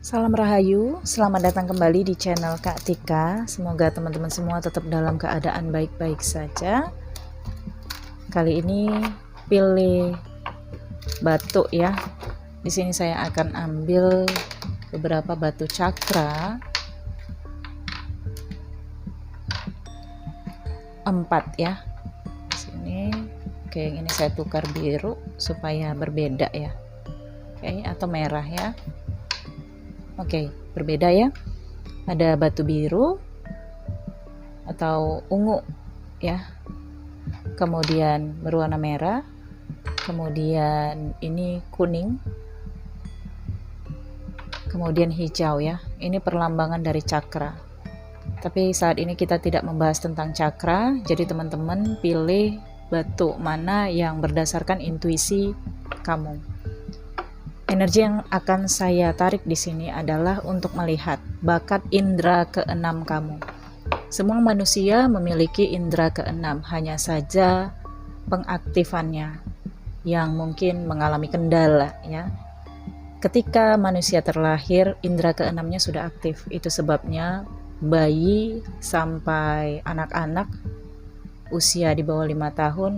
Salam Rahayu, selamat datang kembali di channel Kak Tika. Semoga teman-teman semua tetap dalam keadaan baik-baik saja. Kali ini pilih batu ya. Di sini saya akan ambil beberapa batu cakra 4 ya. Di sini, oke, yang ini saya tukar biru supaya berbeda ya. Oke, atau merah ya. Oke, berbeda ya. Ada batu biru atau ungu ya. Kemudian berwarna merah. Kemudian ini kuning. Kemudian hijau ya. Ini perlambangan dari cakra. Tapi saat ini kita tidak membahas tentang cakra. Jadi teman-teman pilih batu mana yang berdasarkan intuisi kamu. Energi yang akan saya tarik di sini adalah untuk melihat bakat indera keenam kamu. Semua manusia memiliki indera keenam, hanya saja pengaktifannya yang mungkin mengalami kendala ya. Ketika manusia terlahir, indera keenamnya sudah aktif. Itu sebabnya bayi sampai anak-anak usia di bawah 5 tahun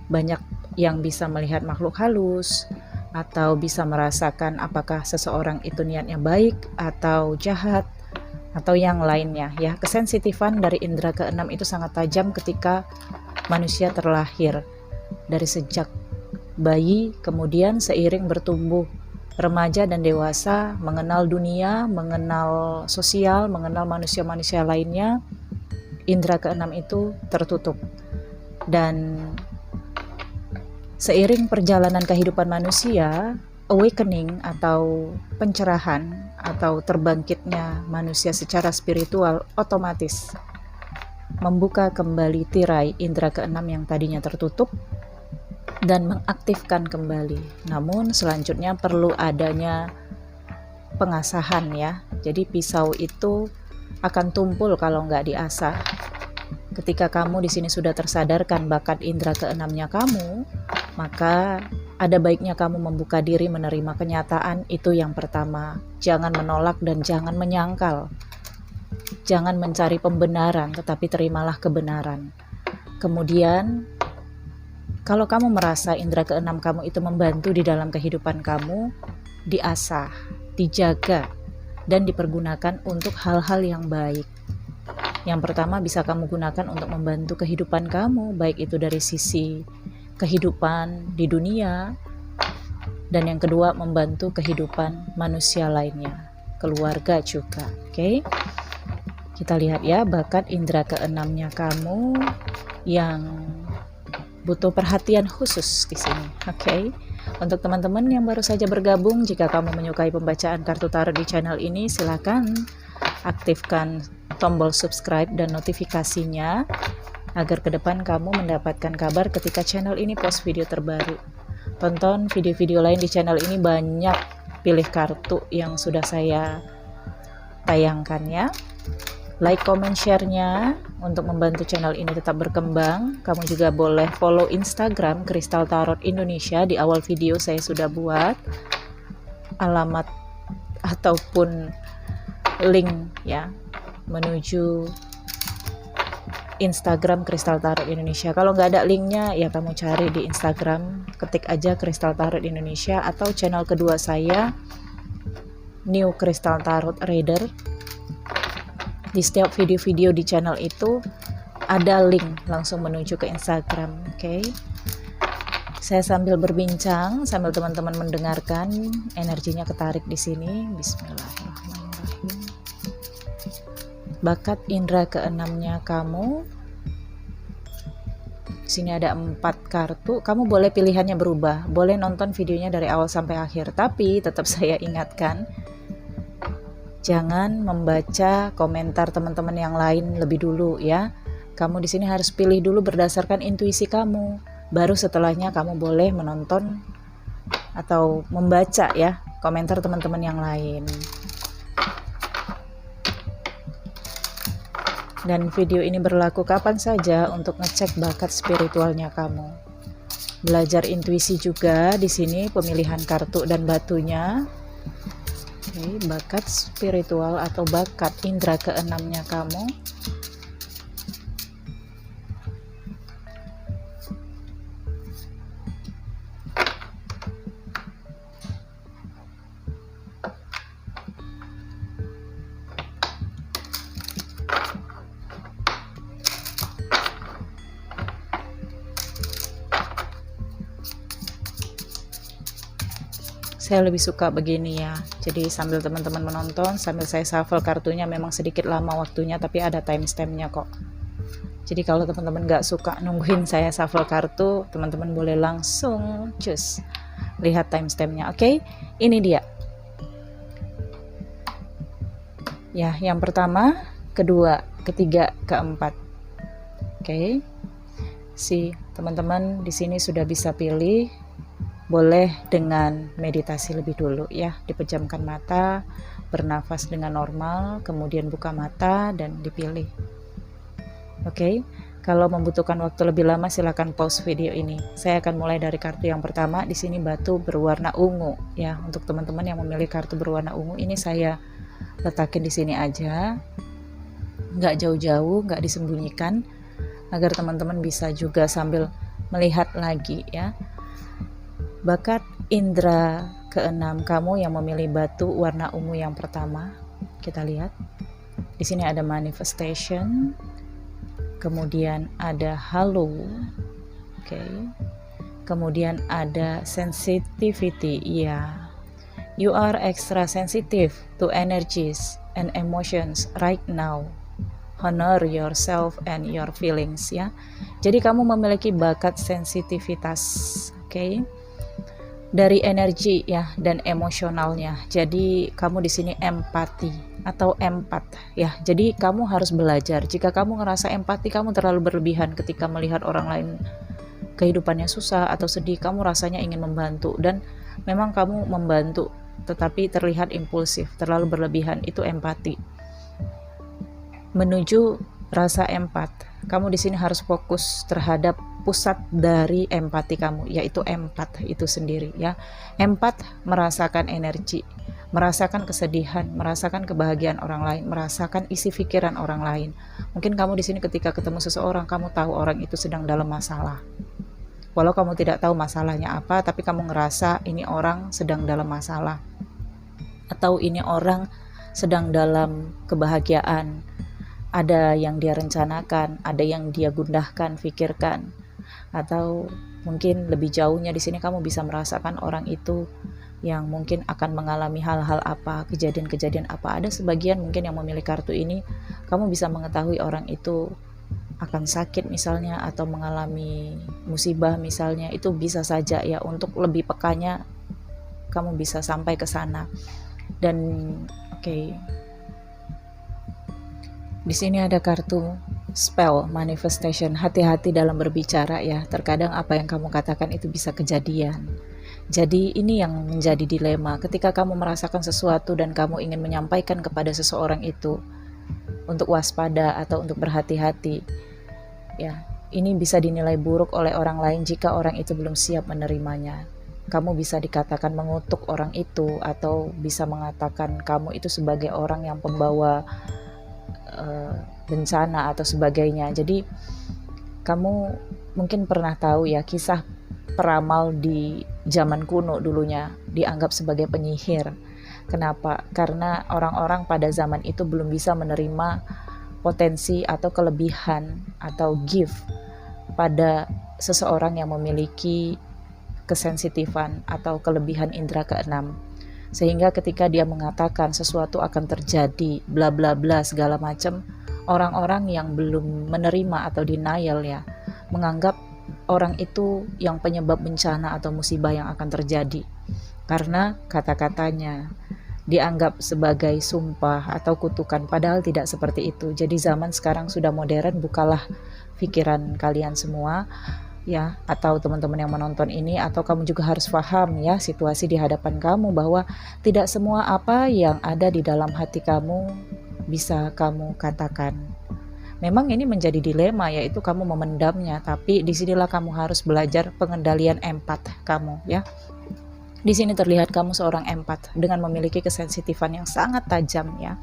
banyak yang bisa melihat makhluk halus, atau bisa merasakan apakah seseorang itu niatnya baik atau jahat atau yang lainnya ya. Kesensitifan dari indera keenam itu sangat tajam ketika manusia terlahir. Dari sejak bayi, kemudian seiring bertumbuh remaja dan dewasa, mengenal dunia, mengenal sosial, mengenal manusia-manusia lainnya, indera keenam itu tertutup. Dan seiring perjalanan kehidupan manusia, awakening atau pencerahan atau terbangkitnya manusia secara spiritual otomatis membuka kembali tirai indera keenam yang tadinya tertutup dan mengaktifkan kembali. Namun selanjutnya perlu adanya pengasahan ya. Jadi pisau itu akan tumpul kalau nggak diasah. Ketika kamu di sini sudah tersadarkan bakat indera keenamnya kamu, maka ada baiknya kamu membuka diri menerima kenyataan. Itu yang pertama. Jangan menolak dan jangan menyangkal. Jangan mencari pembenaran, tetapi terimalah kebenaran. Kemudian, kalau kamu merasa indera keenam kamu itu membantu di dalam kehidupan kamu, diasah, dijaga, dan dipergunakan untuk hal-hal yang baik. Yang pertama bisa kamu gunakan untuk membantu kehidupan kamu, baik itu dari sisi kehidupan di dunia, dan yang kedua membantu kehidupan manusia lainnya, keluarga juga. Oke, kita lihat ya bakat indera keenamnya kamu yang butuh perhatian khusus di sini. Oke, untuk teman-teman yang baru saja bergabung, jika kamu menyukai pembacaan kartu tarot di channel ini, silakan aktifkan tombol subscribe dan notifikasinya agar ke depan kamu mendapatkan kabar ketika channel ini post video terbaru. Tonton video-video lain di channel ini, banyak pilih kartu yang sudah saya tayangkan ya. Like, comment, share-nya untuk membantu channel ini tetap berkembang. Kamu juga boleh follow Instagram Kristal Tarot Indonesia. Di awal video saya sudah buat alamat ataupun link ya menuju Instagram Kristal Tarot Indonesia. Kalau nggak ada linknya ya kamu cari di Instagram, ketik aja Kristal Tarot Indonesia, atau channel kedua saya New Kristal Tarot Reader. Di setiap video-video di channel itu ada link langsung menuju ke Instagram. Oke. Saya sambil berbincang, sambil teman-teman mendengarkan, energinya ketarik di sini. Bismillahirrahmanirrahim. Bakat indera keenamnya kamu. Di sini ada 4 kartu. Kamu boleh pilihannya berubah. Boleh nonton videonya dari awal sampai akhir. Tapi tetap saya ingatkan, jangan membaca komentar teman-teman yang lain lebih dulu ya. Kamu di sini harus pilih dulu berdasarkan intuisi kamu. Baru setelahnya kamu boleh menonton atau membaca ya komentar teman-teman yang lain. Dan video ini berlaku kapan saja untuk ngecek bakat spiritualnya kamu. Belajar intuisi juga di sini, pemilihan kartu dan batunya. Oke, bakat spiritual atau bakat indera keenamnya kamu. Saya lebih suka begini ya, jadi sambil teman-teman menonton, sambil saya shuffle kartunya. Memang sedikit lama waktunya, tapi ada timestampnya kok. Jadi kalau teman-teman gak suka nungguin saya shuffle kartu, teman-teman boleh langsung cus lihat timestampnya. Oke, ini dia ya, yang pertama, kedua, ketiga, keempat. Oke, si teman-teman di sini sudah bisa pilih. Boleh dengan meditasi lebih dulu ya, dipejamkan mata, bernafas dengan normal, kemudian buka mata dan dipilih. Oke, kalau membutuhkan waktu lebih lama silakan pause video ini. Saya akan mulai dari kartu yang pertama. Di sini batu berwarna ungu ya. Untuk teman-teman yang memilih kartu berwarna ungu, ini saya letakin di sini aja, nggak jauh-jauh, nggak disembunyikan, agar teman-teman bisa juga sambil melihat lagi ya. Bakat indera keenam kamu yang memilih batu warna ungu yang pertama, kita lihat di sini ada manifestation, kemudian ada halo, oke, kemudian ada sensitivity. Ya, you are extra sensitive to energies and emotions right now. Honor yourself and your feelings ya. Jadi kamu memiliki bakat sensitivitas, oke, dari energi ya dan emosionalnya. Jadi kamu di sini empati atau empat ya. Jadi kamu harus belajar. Jika kamu ngerasa empati, kamu terlalu berlebihan ketika melihat orang lain kehidupannya susah atau sedih, kamu rasanya ingin membantu, dan memang kamu membantu tetapi terlihat impulsif, terlalu berlebihan. Itu empati. Menuju rasa empat, kamu di sini harus fokus terhadap pusat dari empati kamu, yaitu empat itu sendiri ya. Empat merasakan energi, merasakan kesedihan, merasakan kebahagiaan orang lain, merasakan isi pikiran orang lain. Mungkin kamu di sini ketika ketemu seseorang, kamu tahu orang itu sedang dalam masalah. Walau kamu tidak tahu masalahnya apa, tapi kamu ngerasa ini orang sedang dalam masalah, atau ini orang sedang dalam kebahagiaan. Ada yang dia rencanakan, ada yang dia gundahkan, pikirkan. Atau mungkin lebih jauhnya di sini kamu bisa merasakan orang itu yang mungkin akan mengalami hal-hal apa, kejadian-kejadian apa. Ada sebagian mungkin yang memilih kartu ini, kamu bisa mengetahui orang itu akan sakit misalnya, atau mengalami musibah misalnya. Itu bisa saja ya, untuk lebih pekanya kamu bisa sampai ke sana. Dan oke, di sini ada kartu spell manifestation. Hati-hati dalam berbicara ya. Terkadang apa yang kamu katakan itu bisa kejadian. Jadi ini yang menjadi dilema ketika kamu merasakan sesuatu dan kamu ingin menyampaikan kepada seseorang itu untuk waspada atau untuk berhati-hati. Ya, ini bisa dinilai buruk oleh orang lain jika orang itu belum siap menerimanya. Kamu bisa dikatakan mengutuk orang itu, atau bisa mengatakan kamu itu sebagai orang yang pembawa bencana atau sebagainya. Jadi kamu mungkin pernah tahu ya kisah peramal di zaman kuno dulunya dianggap sebagai penyihir. Kenapa? Karena orang-orang pada zaman itu belum bisa menerima potensi atau kelebihan atau gift pada seseorang yang memiliki kesensitifan atau kelebihan indera keenam. Sehingga ketika dia mengatakan sesuatu akan terjadi bla bla bla segala macam, orang-orang yang belum menerima atau denial ya, menganggap orang itu yang penyebab bencana atau musibah yang akan terjadi, karena kata-katanya dianggap sebagai sumpah atau kutukan, padahal tidak seperti itu. Jadi zaman sekarang sudah modern, bukalah pikiran kalian semua ya, atau teman-teman yang menonton ini, atau kamu juga harus paham ya situasi di hadapan kamu, bahwa tidak semua apa yang ada di dalam hati kamu bisa kamu katakan. Memang ini menjadi dilema, yaitu kamu memendamnya, tapi disinilah kamu harus belajar pengendalian empat kamu ya. Di sini terlihat kamu seorang empat dengan memiliki kesensitifan yang sangat tajam ya.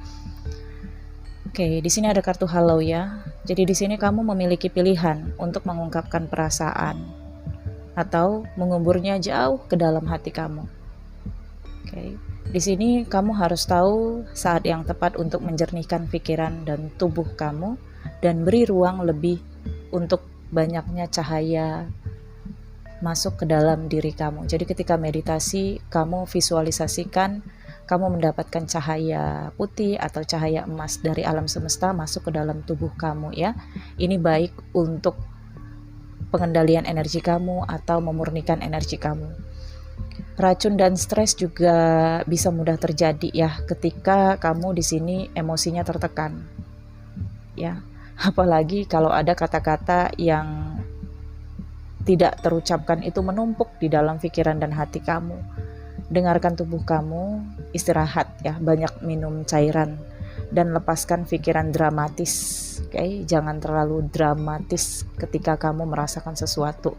Oke, di sini ada kartu halau ya. Jadi di sini kamu memiliki pilihan untuk mengungkapkan perasaan atau menguburnya jauh ke dalam hati kamu. Oke. Di sini kamu harus tahu saat yang tepat untuk menjernihkan pikiran dan tubuh kamu dan beri ruang lebih untuk banyaknya cahaya masuk ke dalam diri kamu. Jadi ketika meditasi, kamu visualisasikan kamu mendapatkan cahaya putih atau cahaya emas dari alam semesta masuk ke dalam tubuh kamu ya. Ini baik untuk pengendalian energi kamu atau memurnikan energi kamu. Racun dan stres juga bisa mudah terjadi ya ketika kamu di sini emosinya tertekan. Ya, apalagi kalau ada kata-kata yang tidak terucapkan itu menumpuk di dalam pikiran dan hati kamu. Dengarkan tubuh kamu, istirahat ya, banyak minum cairan dan lepaskan pikiran dramatis. Oke, jangan terlalu dramatis ketika kamu merasakan sesuatu.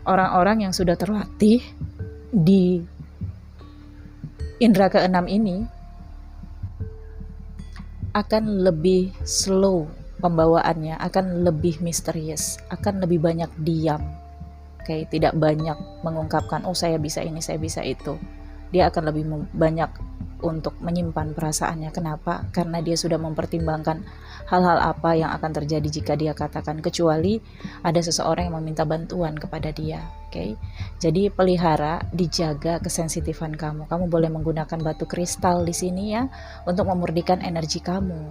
Orang-orang yang sudah terlatih di indera keenam ini akan lebih slow pembawaannya, akan lebih misterius, akan lebih banyak diam. Oke, tidak banyak mengungkapkan, oh saya bisa ini, saya bisa itu. Dia akan lebih banyak untuk menyimpan perasaannya. Kenapa? Karena dia sudah mempertimbangkan hal-hal apa yang akan terjadi jika dia katakan, kecuali ada seseorang yang meminta bantuan kepada dia. Oke, jadi pelihara, dijaga kesensitifan kamu. Kamu boleh menggunakan batu kristal di sini ya untuk memurnikan energi kamu,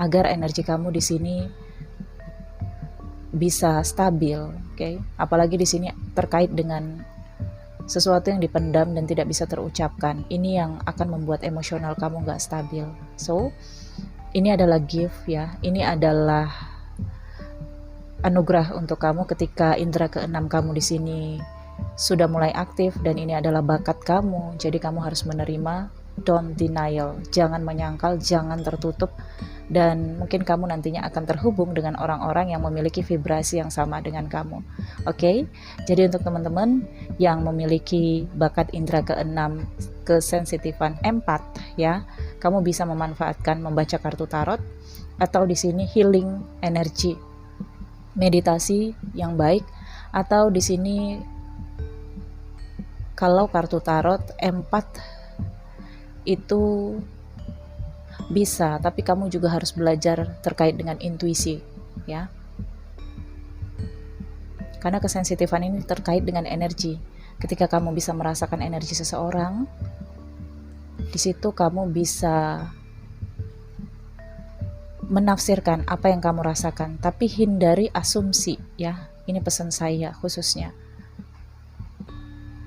agar energi kamu di sini bisa stabil, oke? Apalagi di sini terkait dengan sesuatu yang dipendam dan tidak bisa terucapkan. Ini yang akan membuat emosional kamu nggak stabil. So, ini adalah gift ya. Ini adalah anugerah untuk kamu ketika indera keenam kamu di sini sudah mulai aktif dan ini adalah bakat kamu. Jadi kamu harus menerima, don't denial. Jangan menyangkal, jangan tertutup. Dan mungkin kamu nantinya akan terhubung dengan orang-orang yang memiliki vibrasi yang sama dengan kamu. Oke, jadi untuk teman-teman yang memiliki bakat indera keenam, kesensitifan empat ya, kamu bisa memanfaatkan membaca kartu tarot atau di sini healing energi, meditasi yang baik, atau di sini kalau kartu tarot empat itu bisa, tapi kamu juga harus belajar terkait dengan intuisi ya, karena kesensitifan ini terkait dengan energi. Ketika kamu bisa merasakan energi seseorang, di situ kamu bisa menafsirkan apa yang kamu rasakan, tapi hindari asumsi ya. Ini pesan saya khususnya,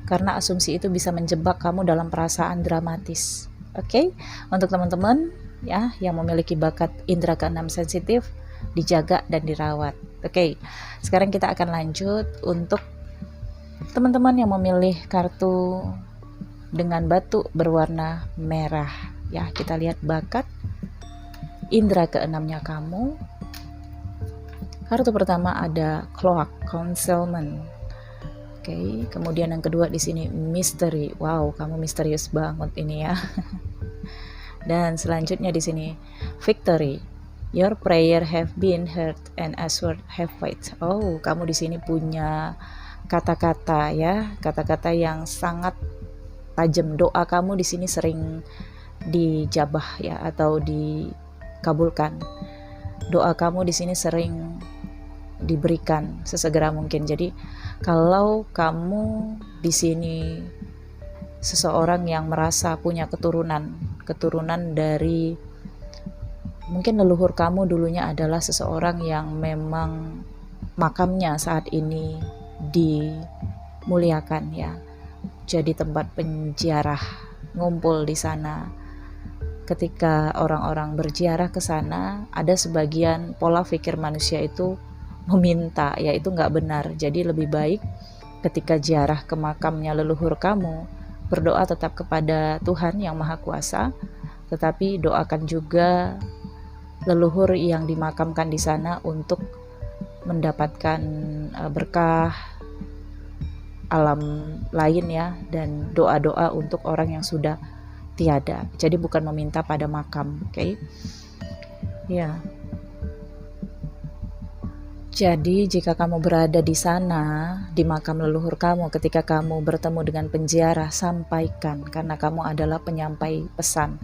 karena asumsi itu bisa menjebak kamu dalam perasaan dramatis. Oke, untuk teman-teman ya yang memiliki bakat indera keenam sensitif, dijaga dan dirawat. Oke, sekarang kita akan lanjut untuk teman-teman yang memilih kartu dengan batu berwarna merah ya. Kita lihat bakat indera keenamnya kamu. Kartu pertama ada cloak, concealment. Oke, kemudian yang kedua di sini mystery. Wow, kamu misterius banget ini ya. Dan selanjutnya di sini victory. Your prayer have been heard and answered have wait. Oh, kamu di sini punya kata-kata ya, kata-kata yang sangat tajam. Doa kamu di sini sering dijabah ya atau dikabulkan. Doa kamu di sini sering diberikan sesegera mungkin. Jadi kalau kamu di sini seseorang yang merasa punya keturunan dari mungkin leluhur kamu dulunya adalah seseorang yang memang makamnya saat ini dimuliakan ya, jadi tempat penziarah ngumpul di sana. Ketika orang-orang berziarah ke sana, ada sebagian pola pikir manusia itu meminta, ya itu nggak benar. Jadi lebih baik ketika ziarah ke makamnya leluhur kamu, berdoa tetap kepada Tuhan yang Maha Kuasa, tetapi doakan juga leluhur yang dimakamkan di sana untuk mendapatkan berkah, alam lain ya, dan doa-doa untuk orang yang sudah tiada. Jadi bukan meminta pada makam, oke? Ya. Jadi jika kamu berada di sana, di makam leluhur kamu, ketika kamu bertemu dengan penziarah, sampaikan, karena kamu adalah penyampai pesan,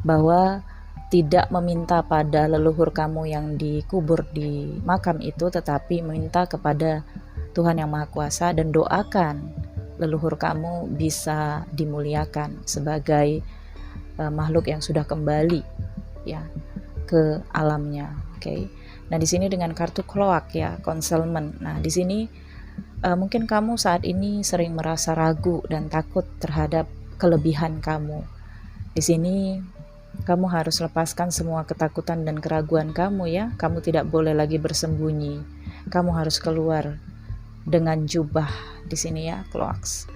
bahwa tidak meminta pada leluhur kamu yang dikubur di makam itu, tetapi meminta kepada Tuhan Yang Maha Kuasa, dan doakan leluhur kamu bisa dimuliakan sebagai makhluk yang sudah kembali ya ke alamnya, oke? Nah, di sini dengan kartu cloak ya, concealment. Nah, di sini mungkin kamu saat ini sering merasa ragu dan takut terhadap kelebihan kamu. Di sini kamu harus lepaskan semua ketakutan dan keraguan kamu ya. Kamu tidak boleh lagi bersembunyi. Kamu harus keluar dengan jubah di sini ya, cloaks.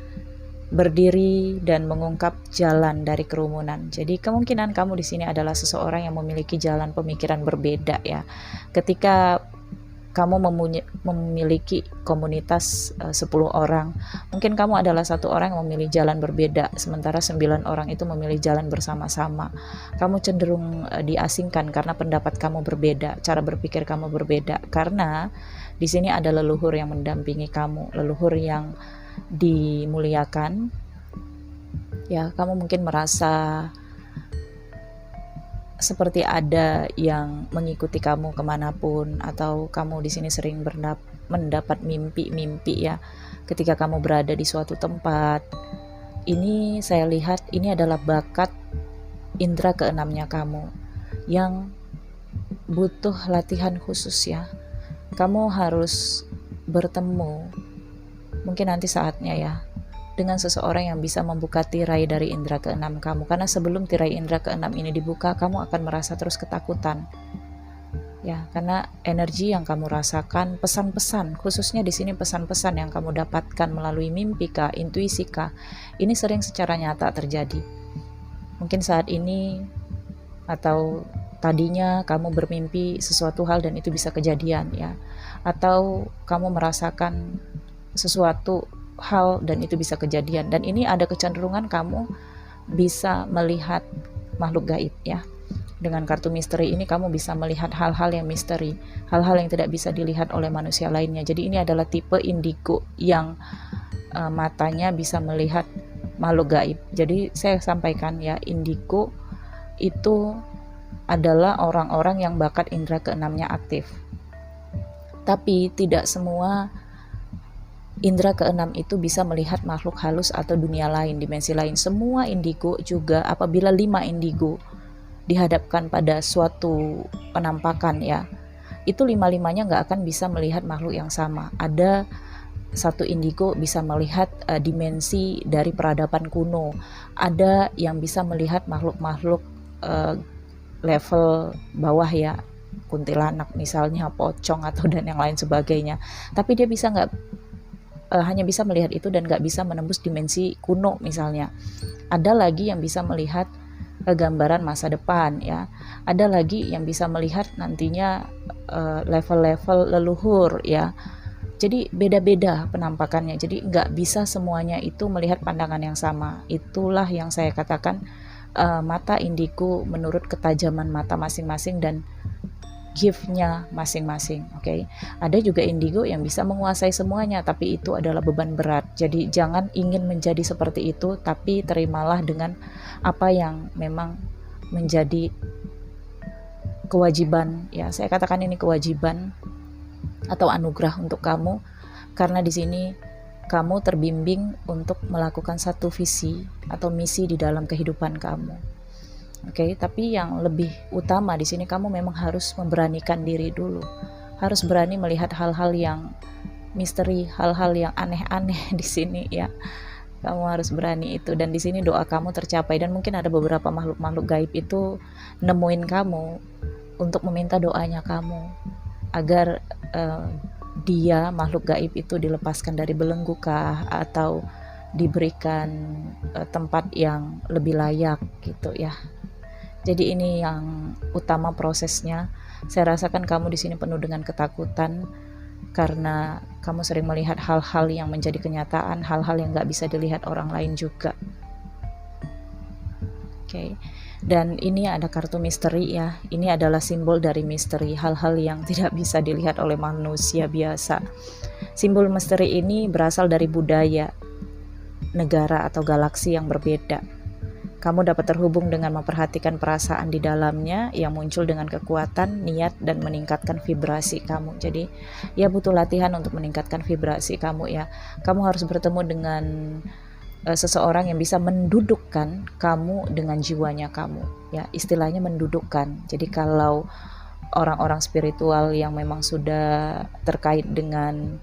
Berdiri dan mengungkap jalan dari kerumunan. Jadi kemungkinan kamu di sini adalah seseorang yang memiliki jalan pemikiran berbeda ya. Ketika kamu memiliki komunitas 10 orang, mungkin kamu adalah satu orang yang memilih jalan berbeda, sementara 9 orang itu memilih jalan bersama-sama. Kamu cenderung diasingkan karena pendapat kamu berbeda, cara berpikir kamu berbeda, karena di sini ada leluhur yang mendampingi kamu, leluhur yang dimuliakan ya. Kamu mungkin merasa seperti ada yang mengikuti kamu kemanapun, atau kamu di sini sering mendapat mimpi-mimpi ya ketika kamu berada di suatu tempat. Ini saya lihat ini adalah bakat indera keenamnya kamu yang butuh latihan khusus ya. Kamu harus bertemu, mungkin nanti saatnya ya, dengan seseorang yang bisa membuka tirai dari indera keenam kamu, karena sebelum tirai indera keenam ini dibuka, kamu akan merasa terus ketakutan ya, karena energi yang kamu rasakan, pesan-pesan, khususnya di sini pesan-pesan yang kamu dapatkan melalui mimpi kah, intuisi kah, ini sering secara nyata terjadi. Mungkin saat ini atau tadinya kamu bermimpi sesuatu hal dan itu bisa kejadian ya, atau kamu merasakan sesuatu hal dan itu bisa kejadian, dan ini ada kecenderungan kamu bisa melihat makhluk gaib ya. Dengan kartu misteri ini kamu bisa melihat hal-hal yang misteri, hal-hal yang tidak bisa dilihat oleh manusia lainnya. Jadi ini adalah tipe indigo yang matanya bisa melihat makhluk gaib. Jadi saya sampaikan ya, indigo itu adalah orang-orang yang bakat indera keenamnya aktif. Tapi tidak semua indera keenam itu bisa melihat makhluk halus atau dunia lain, dimensi lain. Semua indigo juga, apabila 5 indigo dihadapkan pada suatu penampakan ya, itu 5-5-nya nggak akan bisa melihat makhluk yang sama. Ada satu indigo bisa melihat dimensi dari peradaban kuno, ada yang bisa melihat makhluk-makhluk level bawah ya, kuntilanak misalnya, pocong atau dan yang lain sebagainya. Tapi dia bisa hanya bisa melihat itu dan nggak bisa menembus dimensi kuno misalnya. Ada lagi yang bisa melihat gambaran masa depan ya. Ada lagi yang bisa melihat nantinya level-level leluhur ya. Jadi beda-beda penampakannya. Jadi nggak bisa semuanya itu melihat pandangan yang sama. Itulah yang saya katakan mata indigo menurut ketajaman mata masing-masing dan gift-nya masing-masing, oke? Ada juga indigo yang bisa menguasai semuanya, tapi itu adalah beban berat. Jadi jangan ingin menjadi seperti itu, tapi terimalah dengan apa yang memang menjadi kewajiban ya. Saya katakan ini kewajiban atau anugerah untuk kamu, karena di sini kamu terbimbing untuk melakukan satu visi atau misi di dalam kehidupan kamu. Oke, tapi yang lebih utama di sini kamu memang harus memberanikan diri dulu. Harus berani melihat hal-hal yang misteri, hal-hal yang aneh-aneh di sini ya. Kamu harus berani itu, dan di sini doa kamu tercapai, dan mungkin ada beberapa makhluk-makhluk gaib itu nemuin kamu untuk meminta doanya kamu agar dia, makhluk gaib itu, dilepaskan dari belenggu kah, atau diberikan tempat yang lebih layak gitu ya. Jadi ini yang utama prosesnya. Saya rasakan kamu di sini penuh dengan ketakutan karena kamu sering melihat hal-hal yang menjadi kenyataan, hal-hal yang gak bisa dilihat orang lain juga. Oke. Dan ini ada kartu misteri ya, ini adalah simbol dari misteri, hal-hal yang tidak bisa dilihat oleh manusia biasa. Simbol misteri ini berasal dari budaya, negara atau galaksi yang berbeda. Kamu dapat terhubung dengan memperhatikan perasaan di dalamnya yang muncul dengan kekuatan, niat, dan meningkatkan vibrasi kamu. Jadi ya butuh latihan untuk meningkatkan vibrasi kamu ya. Kamu harus bertemu dengan seseorang yang bisa mendudukkan kamu dengan jiwanya kamu ya, istilahnya mendudukkan. Jadi kalau orang-orang spiritual yang memang sudah terkait dengan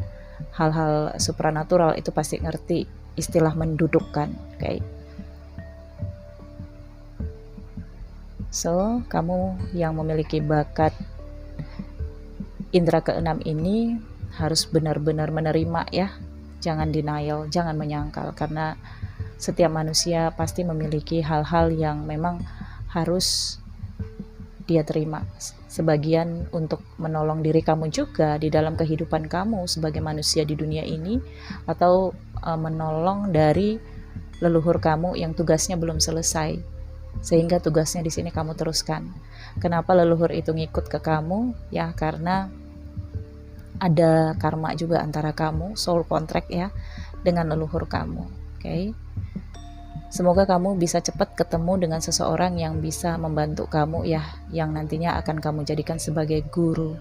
hal-hal supranatural itu pasti ngerti istilah mendudukkan. Oke. So, kamu yang memiliki bakat indera keenam ini harus benar-benar menerima ya. Jangan denial, jangan menyangkal, karena setiap manusia pasti memiliki hal-hal yang memang harus dia terima. Sebagian untuk menolong diri kamu juga di dalam kehidupan kamu sebagai manusia di dunia ini, atau menolong dari leluhur kamu yang tugasnya belum selesai, sehingga tugasnya di sini kamu teruskan. Kenapa leluhur itu ngikut ke kamu? Ya karena ada karma juga antara kamu, soul contract ya, dengan leluhur kamu. Oke. Semoga kamu bisa cepat ketemu dengan seseorang yang bisa membantu kamu ya, yang nantinya akan kamu jadikan sebagai guru.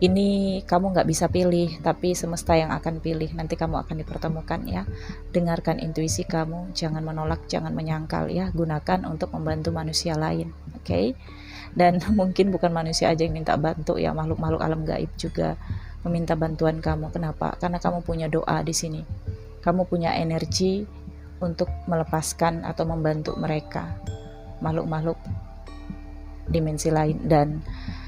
Ini kamu nggak bisa pilih, tapi semesta yang akan pilih. Nanti kamu akan dipertemukan ya. Dengarkan intuisi kamu, jangan menolak, jangan menyangkal ya. Gunakan untuk membantu manusia lain, oke? Dan mungkin bukan manusia aja yang minta bantu ya, makhluk-makhluk alam gaib juga meminta bantuan kamu. Kenapa? Karena kamu punya doa di sini. Kamu punya energi untuk melepaskan atau membantu mereka, makhluk-makhluk dimensi lain. Dan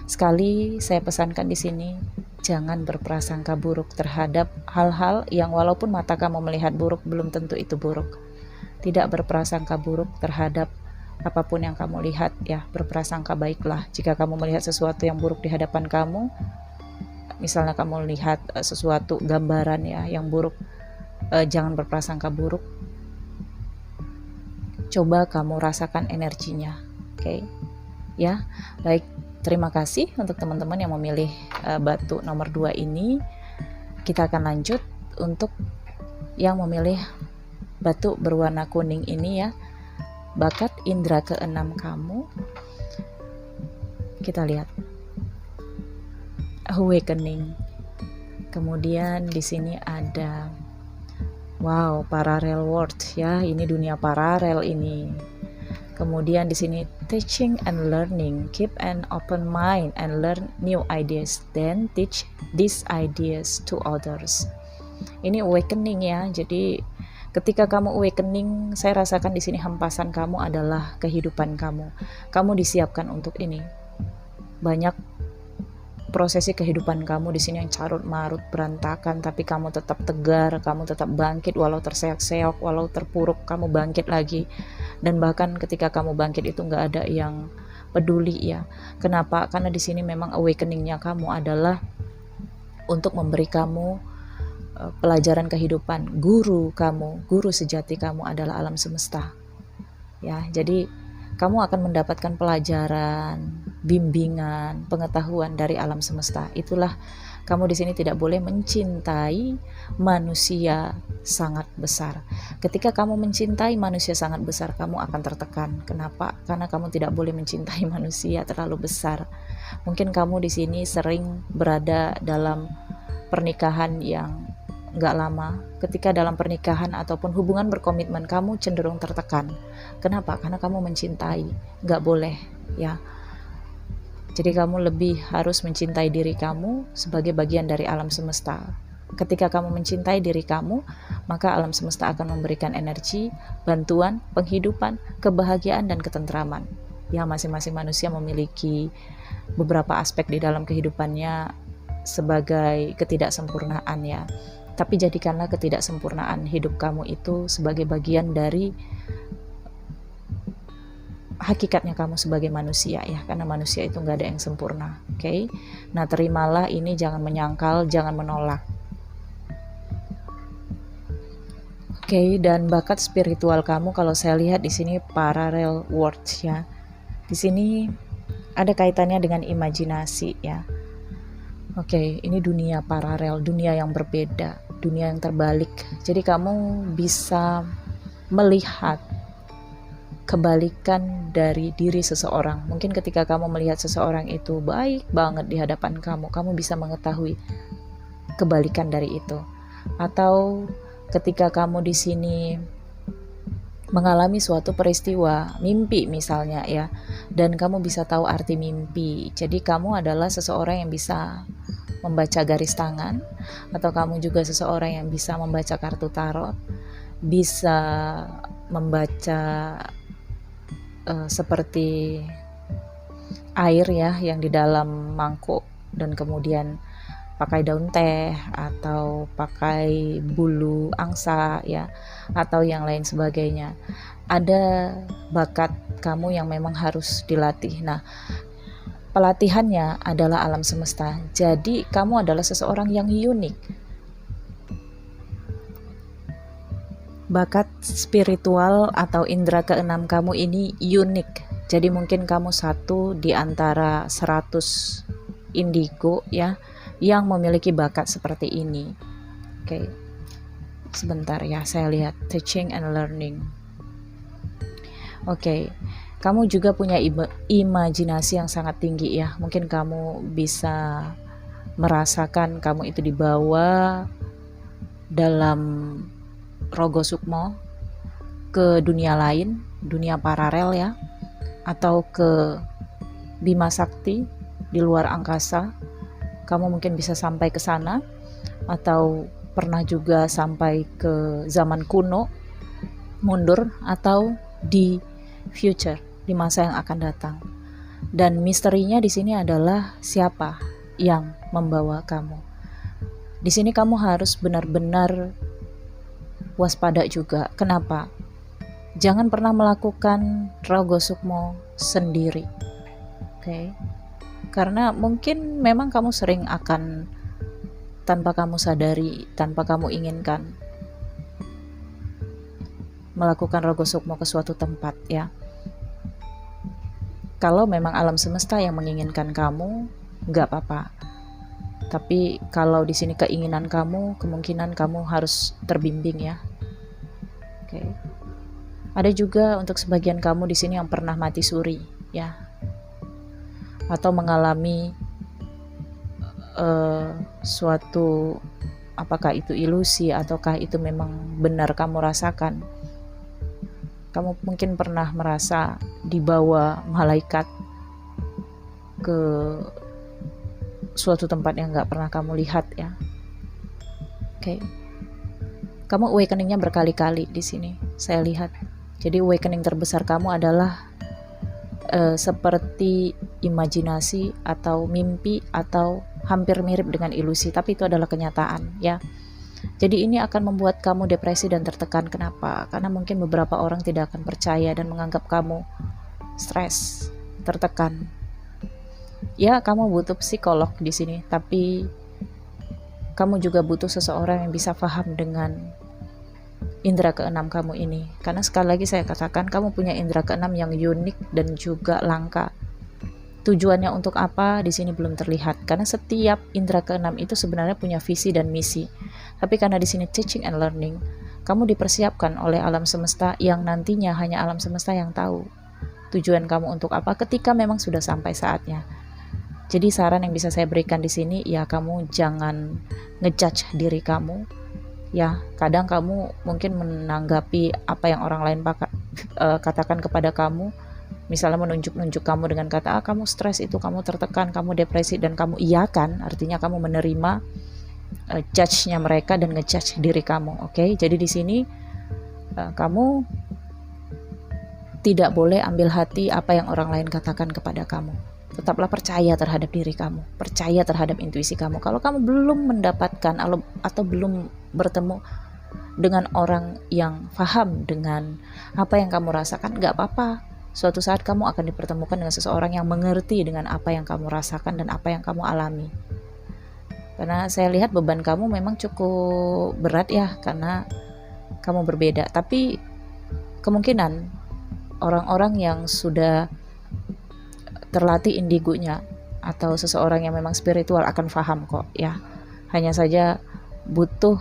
sekali saya pesankan di sini, jangan berprasangka buruk terhadap hal-hal yang walaupun mata kamu melihat buruk, belum tentu itu buruk. Tidak berprasangka buruk terhadap apapun yang kamu lihat ya, berprasangka baiklah. Jika kamu melihat sesuatu yang buruk di hadapan kamu, misalnya kamu lihat sesuatu gambaran ya yang buruk, jangan berprasangka buruk. Coba kamu rasakan energinya, oke? Ya, baik. Terima kasih untuk teman-teman yang memilih batu nomor 2 ini. Kita akan lanjut untuk yang memilih batu berwarna kuning ini ya. Bakat indera keenam kamu. Kita lihat. Awakening. Kemudian di sini ada wow, parallel world ya. Ini dunia paralel ini. Kemudian di sini teaching and learning, keep an open mind and learn new ideas, then teach these ideas to others. Ini awakening ya. Jadi ketika kamu awakening, saya rasakan di sini hempasan kamu adalah kehidupan kamu. Kamu disiapkan untuk ini. Banyak prosesi kehidupan kamu di sini yang carut marut berantakan, tapi kamu tetap tegar, kamu tetap bangkit walau terseok-seok, walau terpuruk, kamu bangkit lagi. Dan bahkan ketika kamu bangkit itu nggak ada yang peduli ya. Kenapa? Karena di sini memang awakeningnya kamu adalah untuk memberi kamu pelajaran kehidupan. Guru kamu, guru sejati kamu adalah alam semesta. Ya, jadi kamu akan mendapatkan pelajaran, bimbingan, pengetahuan dari alam semesta. Itulah kamu di sini tidak boleh mencintai manusia sangat besar. Ketika kamu mencintai manusia sangat besar, kamu akan tertekan. Kenapa? Karena kamu tidak boleh mencintai manusia terlalu besar. Mungkin kamu di sini sering berada dalam pernikahan yang nggak lama. Ketika dalam pernikahan ataupun hubungan berkomitmen, kamu cenderung tertekan. Kenapa? Karena kamu mencintai. Nggak boleh ya. Jadi kamu lebih harus mencintai diri kamu sebagai bagian dari alam semesta. Ketika kamu mencintai diri kamu, maka alam semesta akan memberikan energi, bantuan, penghidupan, kebahagiaan, dan ketentraman. Ya, masing-masing manusia memiliki beberapa aspek di dalam kehidupannya sebagai ketidaksempurnaan ya. Tapi jadikanlah ketidaksempurnaan hidup kamu itu sebagai bagian dari hakikatnya kamu sebagai manusia ya, karena manusia itu nggak ada yang sempurna, oke? Nah, terimalah ini, jangan menyangkal, jangan menolak. Oke, dan bakat spiritual kamu kalau saya lihat di sini parallel worlds ya. Di sini ada kaitannya dengan imajinasi ya. Oke, ini dunia paralel, dunia yang berbeda, dunia yang terbalik. Jadi kamu bisa melihat kebalikan dari diri seseorang. Mungkin ketika kamu melihat seseorang itu baik banget di hadapan kamu, kamu bisa mengetahui kebalikan dari itu. Atau ketika kamu di sini mengalami suatu peristiwa mimpi misalnya ya, dan kamu bisa tahu arti mimpi. Jadi kamu adalah seseorang yang bisa membaca garis tangan, atau kamu juga seseorang yang bisa membaca kartu tarot, bisa membaca seperti air ya yang di dalam mangkuk dan kemudian pakai daun teh atau pakai bulu angsa ya, atau yang lain sebagainya. Ada bakat kamu yang memang harus dilatih. Nah, pelatihannya adalah alam semesta. Jadi kamu adalah seseorang yang unik. Bakat spiritual atau indera keenam kamu ini unik. Jadi mungkin kamu satu di antara 100 indigo ya, yang memiliki bakat seperti ini. Oke, sebentar ya, saya lihat teaching and learning. Oke, kamu juga punya imajinasi yang sangat tinggi ya. Mungkin kamu bisa merasakan kamu itu dibawa dalam Rogo Sukmo ke dunia lain, dunia paralel ya, atau ke Bima Sakti di luar angkasa. Kamu mungkin bisa sampai ke sana, atau pernah juga sampai ke zaman kuno, mundur, atau di future, di masa yang akan datang. Dan misterinya di sini adalah siapa yang membawa kamu. Di sini kamu harus benar-benar waspada juga. Kenapa? Jangan pernah melakukan Rogo Sukmo sendiri. Oke. Karena mungkin memang kamu sering akan tanpa kamu sadari, tanpa kamu inginkan melakukan Rogo Sukmo ke suatu tempat ya. Kalau memang alam semesta yang menginginkan kamu, nggak apa-apa. Tapi kalau di sini keinginan kamu, kemungkinan kamu harus terbimbing ya. Oke. Ada juga untuk sebagian kamu di sini yang pernah mati suri ya, atau mengalami suatu, apakah itu ilusi ataukah itu memang benar kamu rasakan. Kamu mungkin pernah merasa dibawa malaikat ke suatu tempat yang gak pernah kamu lihat ya. Oke. Kamu awakeningnya berkali-kali di sini, saya lihat. Jadi awakening terbesar kamu adalah seperti imajinasi atau mimpi atau hampir mirip dengan ilusi, tapi itu adalah kenyataan ya. Jadi ini akan membuat kamu depresi dan tertekan. Kenapa? Karena mungkin beberapa orang tidak akan percaya dan menganggap kamu stres, tertekan. Ya, kamu butuh psikolog di sini, tapi kamu juga butuh seseorang yang bisa paham dengan indera keenam kamu ini. Karena sekali lagi saya katakan, kamu punya indera keenam yang unik dan juga langka. Tujuannya untuk apa di sini belum terlihat, karena setiap indera keenam itu sebenarnya punya visi dan misi. Tapi karena di sini teaching and learning, kamu dipersiapkan oleh alam semesta yang nantinya hanya alam semesta yang tahu tujuan kamu untuk apa ketika memang sudah sampai saatnya. Jadi saran yang bisa saya berikan di sini ya, kamu jangan ngejudge diri kamu. Ya, kadang kamu mungkin menanggapi apa yang orang lain katakan kepada kamu, misalnya menunjuk-nunjuk kamu dengan kata, kamu stres itu, kamu tertekan, kamu depresi, dan kamu iyakan, artinya kamu menerima judge-nya mereka dan ngejudge diri kamu. Oke? Jadi di sini kamu tidak boleh ambil hati apa yang orang lain katakan kepada kamu. Tetaplah percaya terhadap diri kamu, percaya terhadap intuisi kamu. Kalau kamu belum mendapatkan atau belum bertemu dengan orang yang paham dengan apa yang kamu rasakan, gak apa-apa. Suatu saat kamu akan dipertemukan dengan seseorang yang mengerti dengan apa yang kamu rasakan dan apa yang kamu alami. Karena saya lihat beban kamu memang cukup berat ya, karena kamu berbeda. Tapi kemungkinan orang-orang yang sudah terlatih indigonya atau seseorang yang memang spiritual akan paham kok ya. Hanya saja butuh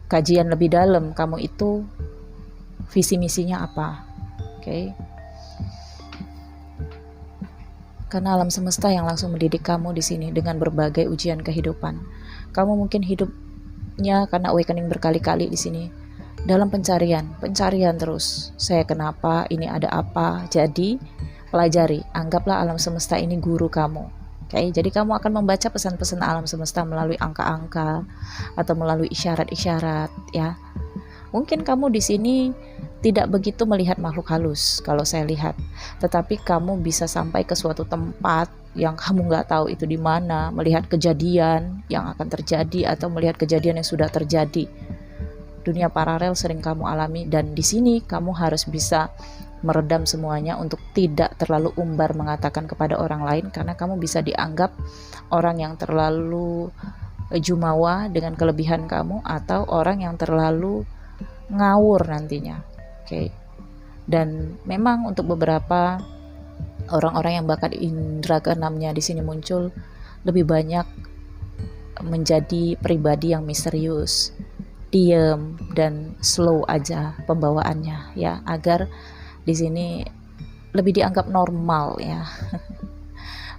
kajian lebih dalam, kamu itu visi misinya apa. Oke. Karena alam semesta yang langsung mendidik kamu di sini dengan berbagai ujian kehidupan. Kamu mungkin hidupnya karena awakening berkali-kali di sini dalam pencarian terus. Saya kenapa, ini ada apa? Jadi pelajari, anggaplah alam semesta ini guru kamu. Oke, jadi kamu akan membaca pesan-pesan alam semesta melalui angka-angka atau melalui isyarat-isyarat ya. Mungkin kamu di sini tidak begitu melihat makhluk halus kalau saya lihat, tetapi kamu bisa sampai ke suatu tempat yang kamu nggak tahu itu di mana, melihat kejadian yang akan terjadi atau melihat kejadian yang sudah terjadi. Dunia paralel sering kamu alami, dan di sini kamu harus bisa meredam semuanya untuk tidak terlalu umbar mengatakan kepada orang lain, karena kamu bisa dianggap orang yang terlalu jumawa dengan kelebihan kamu atau orang yang terlalu ngawur nantinya. Oke. Dan memang untuk beberapa orang-orang yang bakat indera keenamnya di sini muncul, lebih banyak menjadi pribadi yang misterius, diem dan slow aja pembawaannya ya, agar di sini lebih dianggap normal ya.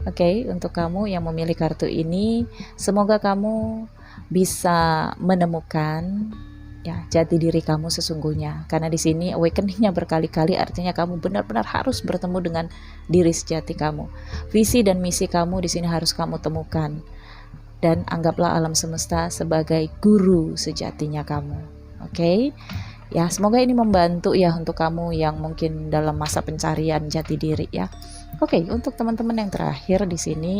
Oke, untuk kamu yang memilih kartu ini, semoga kamu bisa menemukan ya jati diri kamu sesungguhnya, karena di sini awakeningnya berkali-kali, artinya kamu benar-benar harus bertemu dengan diri sejati kamu. Visi dan misi kamu di sini harus kamu temukan, dan anggaplah alam semesta sebagai guru sejatinya kamu. Oke? Ya, semoga ini membantu ya untuk kamu yang mungkin dalam masa pencarian jati diri ya. Oke, untuk teman-teman yang terakhir di sini,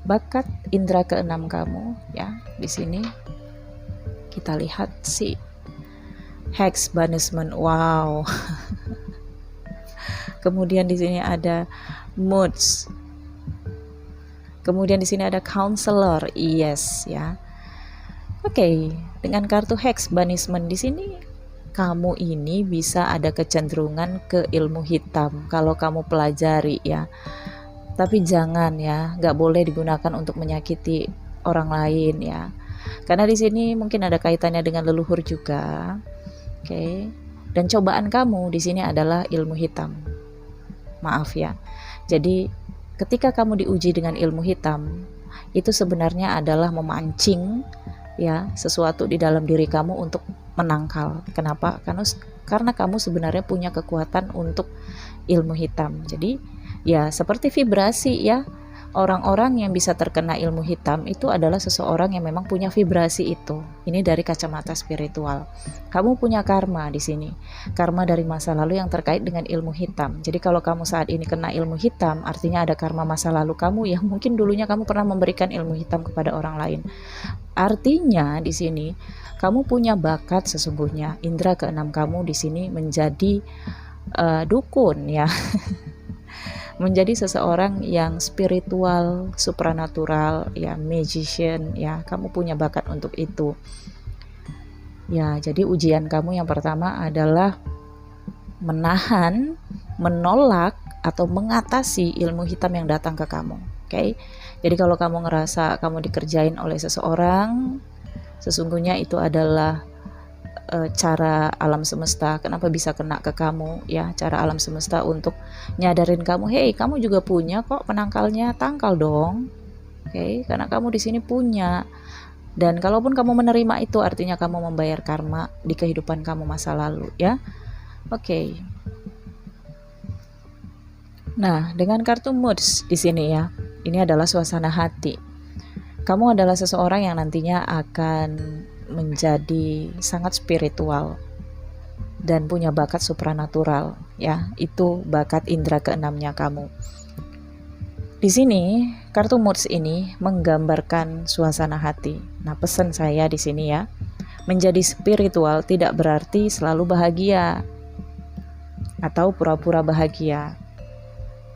bakat indera keenam kamu ya, di sini kita lihat si Hex Banishment. Wow. Kemudian di sini ada Moods. Kemudian di sini ada Counselor. Yes ya. Oke, dengan kartu Hex Banishment di sini kamu ini bisa ada kecenderungan ke ilmu hitam kalau kamu pelajari ya. Tapi jangan ya, nggak boleh digunakan untuk menyakiti orang lain ya. Karena di sini mungkin ada kaitannya dengan leluhur juga. Oke. Dan cobaan kamu di sini adalah ilmu hitam. Maaf ya. Jadi ketika kamu diuji dengan ilmu hitam, itu sebenarnya adalah memancing ya sesuatu di dalam diri kamu untuk menangkal. Kenapa? Karena kamu sebenarnya punya kekuatan untuk ilmu hitam. Jadi ya seperti vibrasi ya. Orang-orang yang bisa terkena ilmu hitam itu adalah seseorang yang memang punya vibrasi itu. Ini dari kacamata spiritual. Kamu punya karma di sini. Karma dari masa lalu yang terkait dengan ilmu hitam. Jadi kalau kamu saat ini kena ilmu hitam, artinya ada karma masa lalu kamu yang mungkin dulunya kamu pernah memberikan ilmu hitam kepada orang lain. Artinya di sini kamu punya bakat sesungguhnya. Indera keenam kamu di sini menjadi dukun ya. Menjadi seseorang yang spiritual, supranatural, ya magician, ya kamu punya bakat untuk itu. Ya, jadi ujian kamu yang pertama adalah menahan, menolak atau mengatasi ilmu hitam yang datang ke kamu. Oke. Jadi kalau kamu ngerasa kamu dikerjain oleh seseorang, sesungguhnya itu adalah cara alam semesta. Kenapa bisa kena ke kamu ya, cara alam semesta untuk nyadarin kamu, hey kamu juga punya kok penangkalnya, tangkal dong. Oke, karena kamu di sini punya, dan kalaupun kamu menerima itu artinya kamu membayar karma di kehidupan kamu masa lalu ya. Oke. Nah, dengan kartu Moods di sini ya, ini adalah suasana hati. Kamu adalah seseorang yang nantinya akan menjadi sangat spiritual dan punya bakat supranatural ya. Itu bakat indera keenamnya kamu. Di sini kartu Moods ini menggambarkan suasana hati. Nah, pesan saya di sini ya, menjadi spiritual tidak berarti selalu bahagia atau pura-pura bahagia.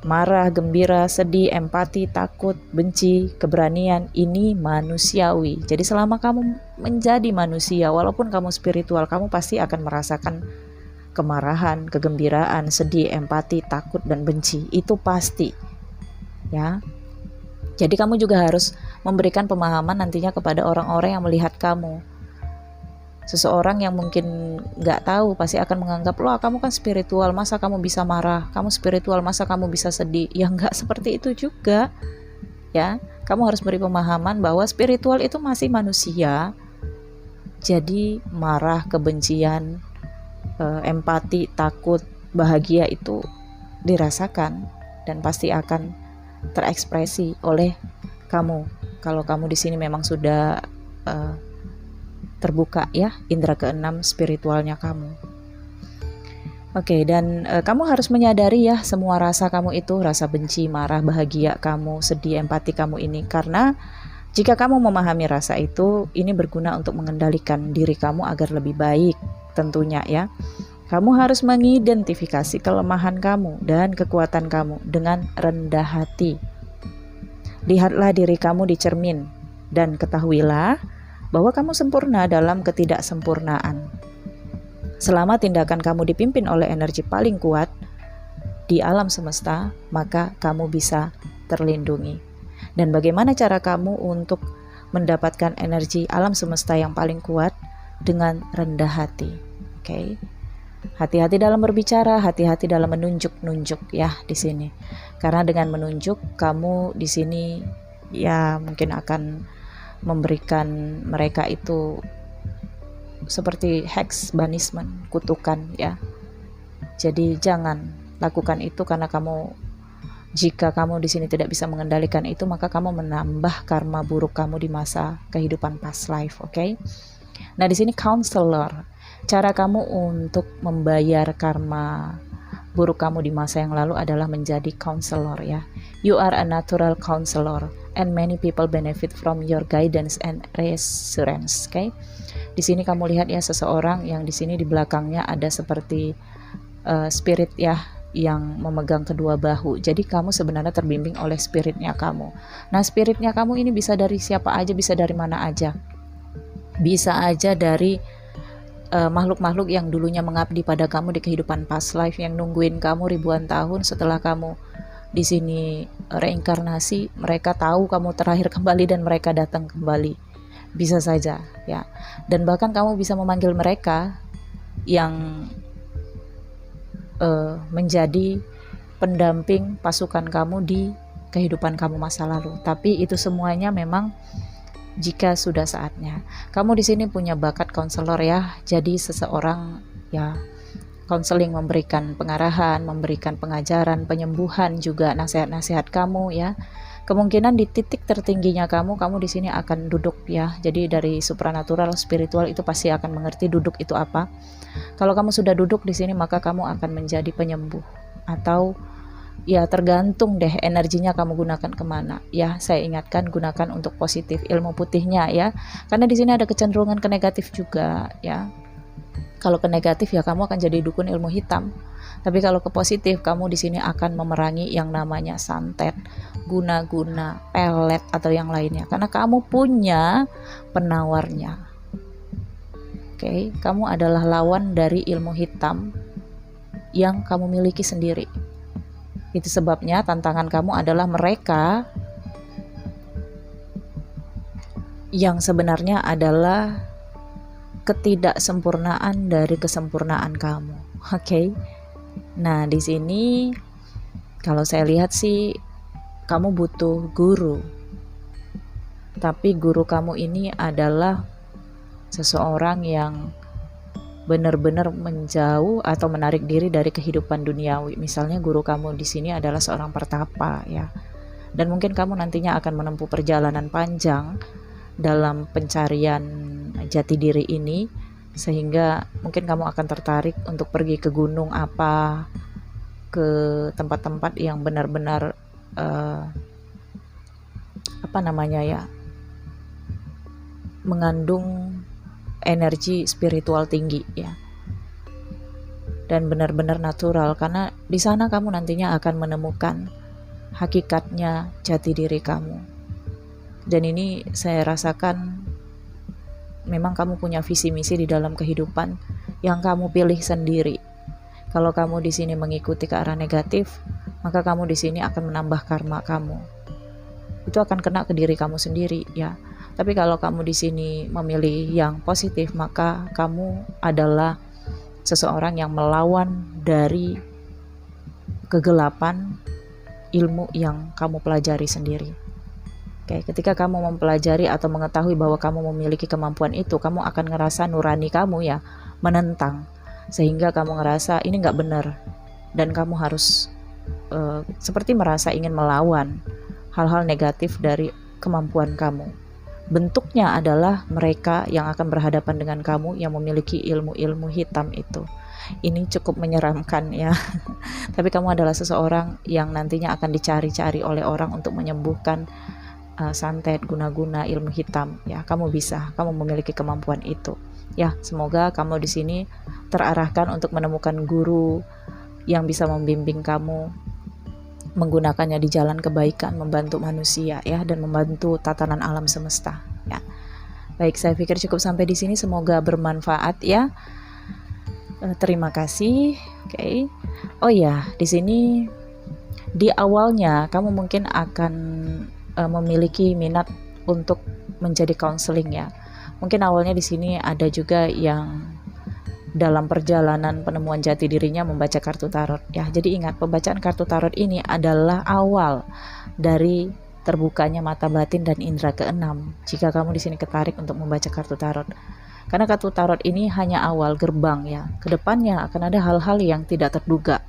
Marah, gembira, sedih, empati, takut, benci, keberanian, ini manusiawi. Jadi selama kamu menjadi manusia, walaupun kamu spiritual, kamu pasti akan merasakan kemarahan, kegembiraan, sedih, empati, takut, dan benci. Itu pasti, ya. Jadi kamu juga harus memberikan pemahaman nantinya kepada orang-orang yang melihat kamu. Seseorang yang mungkin gak tahu pasti akan menganggap, loh kamu kan spiritual, masa kamu bisa marah, kamu spiritual, masa kamu bisa sedih. Ya gak seperti itu juga, ya. Kamu harus beri pemahaman bahwa spiritual itu masih manusia. Jadi marah, kebencian, empati, takut, bahagia itu dirasakan dan pasti akan terekspresi oleh kamu. Kalau kamu di sini memang sudah terbuka, ya, indera keenam spiritualnya kamu. Oke, dan kamu harus menyadari, ya, semua rasa kamu itu, rasa benci, marah, bahagia kamu, sedih, empati kamu ini, karena jika kamu memahami rasa itu, ini berguna untuk mengendalikan diri kamu agar lebih baik tentunya, ya. Kamu harus mengidentifikasi kelemahan kamu dan kekuatan kamu dengan rendah hati. Lihatlah diri kamu di cermin dan ketahuilah bahwa kamu sempurna dalam ketidaksempurnaan. Selama tindakan kamu dipimpin oleh energi paling kuat di alam semesta, maka kamu bisa terlindungi. Dan bagaimana cara kamu untuk mendapatkan energi alam semesta yang paling kuat? Dengan rendah hati. Oke. Hati-hati dalam berbicara, hati-hati dalam menunjuk-nunjuk, ya, di sini. Karena dengan menunjuk, kamu di sini ya mungkin akan memberikan mereka itu seperti hex, banishment, kutukan, ya. Jadi jangan lakukan itu, karena jika kamu di sini tidak bisa mengendalikan itu, maka kamu menambah karma buruk kamu di masa kehidupan past life, oke? Nah, di sini counselor, cara kamu untuk membayar karma buruk kamu di masa yang lalu adalah menjadi counselor, ya. You are a natural counselor and many people benefit from your guidance and reassurance, oke? Di sini kamu lihat, ya, seseorang yang di sini di belakangnya ada seperti spirit, ya, yang memegang kedua bahu. Jadi kamu sebenarnya terbimbing oleh spiritnya kamu. Nah, spiritnya kamu ini bisa dari siapa aja, bisa dari mana aja. Bisa aja dari makhluk-makhluk yang dulunya mengabdi pada kamu di kehidupan past life, yang nungguin kamu ribuan tahun setelah kamu di sini reinkarnasi. Mereka tahu kamu terakhir kembali dan mereka datang kembali. Bisa saja, ya. Dan bahkan kamu bisa memanggil mereka yang menjadi pendamping pasukan kamu di kehidupan kamu masa lalu. Tapi itu semuanya memang jika sudah saatnya. Kamu di sini punya bakat konselor, ya. Jadi seseorang, ya, konseling, memberikan pengarahan, memberikan pengajaran, penyembuhan, juga nasihat-nasihat kamu, ya. Kemungkinan di titik tertingginya kamu di sini akan duduk, ya. Jadi dari supranatural, spiritual itu pasti akan mengerti duduk itu apa. Kalau kamu sudah duduk di sini, maka kamu akan menjadi penyembuh, atau ya tergantung deh energinya kamu gunakan kemana, ya. Saya ingatkan, gunakan untuk positif, ilmu putihnya, ya. Karena di sini ada kecenderungan ke negatif juga, ya. Kalau ke negatif, ya kamu akan jadi dukun ilmu hitam. Tapi kalau ke positif, kamu di sini akan memerangi yang namanya santet, guna-guna, pelet, atau yang lainnya. Karena kamu punya penawarnya. Oke, kamu adalah lawan dari ilmu hitam yang kamu miliki sendiri. Itu sebabnya tantangan kamu adalah mereka yang sebenarnya adalah ketidaksempurnaan dari kesempurnaan kamu. Oke. Nah, di sini kalau saya lihat sih kamu butuh guru. Tapi guru kamu ini adalah seseorang yang benar-benar menjauh atau menarik diri dari kehidupan duniawi. Misalnya guru kamu di sini adalah seorang pertapa, ya. Dan mungkin kamu nantinya akan menempuh perjalanan panjang dalam pencarian jati diri ini, sehingga mungkin kamu akan tertarik untuk pergi ke gunung apa, ke tempat-tempat yang benar-benar mengandung energi spiritual tinggi, ya. dan benar-benar natural, karena di sana kamu nantinya akan menemukan hakikatnya jati diri kamu. Dan ini saya rasakan memang kamu punya visi misi di dalam kehidupan yang kamu pilih sendiri. Kalau kamu di sini mengikuti ke arah negatif, maka kamu di sini akan menambah karma kamu. Itu akan kena ke diri kamu sendiri ya. Tapi kalau kamu di sini memilih yang positif, maka kamu adalah seseorang yang melawan dari kegelapan ilmu yang kamu pelajari sendiri. Oke, ketika kamu mempelajari atau mengetahui bahwa kamu memiliki kemampuan itu, kamu akan ngerasa nurani kamu ya menentang, sehingga kamu ngerasa ini nggak benar, dan kamu harus seperti merasa ingin melawan hal-hal negatif dari kemampuan kamu. Bentuknya adalah mereka yang akan berhadapan dengan kamu yang memiliki ilmu-ilmu hitam itu. Ini cukup menyeramkan ya. Tapi kamu adalah seseorang yang nantinya akan dicari-cari oleh orang untuk menyembuhkan santet, guna-guna ilmu hitam ya. Kamu bisa, kamu memiliki kemampuan itu. Ya, semoga kamu di sini terarahkan untuk menemukan guru yang bisa membimbing kamu menggunakannya di jalan kebaikan, membantu manusia ya, dan membantu tatanan alam semesta ya. Baik, saya pikir cukup sampai di sini, semoga bermanfaat ya. Terima kasih. Oke. Oh ya, di sini di awalnya kamu mungkin akan memiliki minat untuk menjadi konseling ya. Mungkin awalnya di sini ada juga yang dalam perjalanan penemuan jati dirinya membaca kartu tarot ya. Jadi ingat, pembacaan kartu tarot ini adalah awal dari terbukanya mata batin dan indera keenam. Jika kamu di sini ketarik untuk membaca kartu tarot, karena kartu tarot ini hanya awal gerbang ya. Kedepannya akan ada hal-hal yang tidak terduga.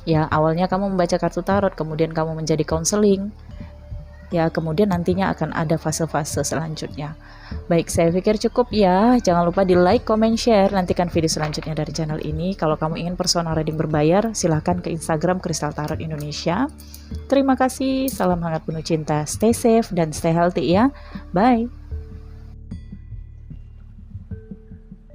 Ya, awalnya kamu membaca kartu tarot, kemudian kamu menjadi konseling. Ya, kemudian nantinya akan ada fase-fase selanjutnya. Baik, saya pikir cukup ya. Jangan lupa di like, comment, share. Nantikan video selanjutnya dari channel ini. Kalau kamu ingin personal reading berbayar, silahkan ke Instagram Kristal Tarot Indonesia. Terima kasih, salam hangat penuh cinta. Stay safe dan stay healthy ya. Bye.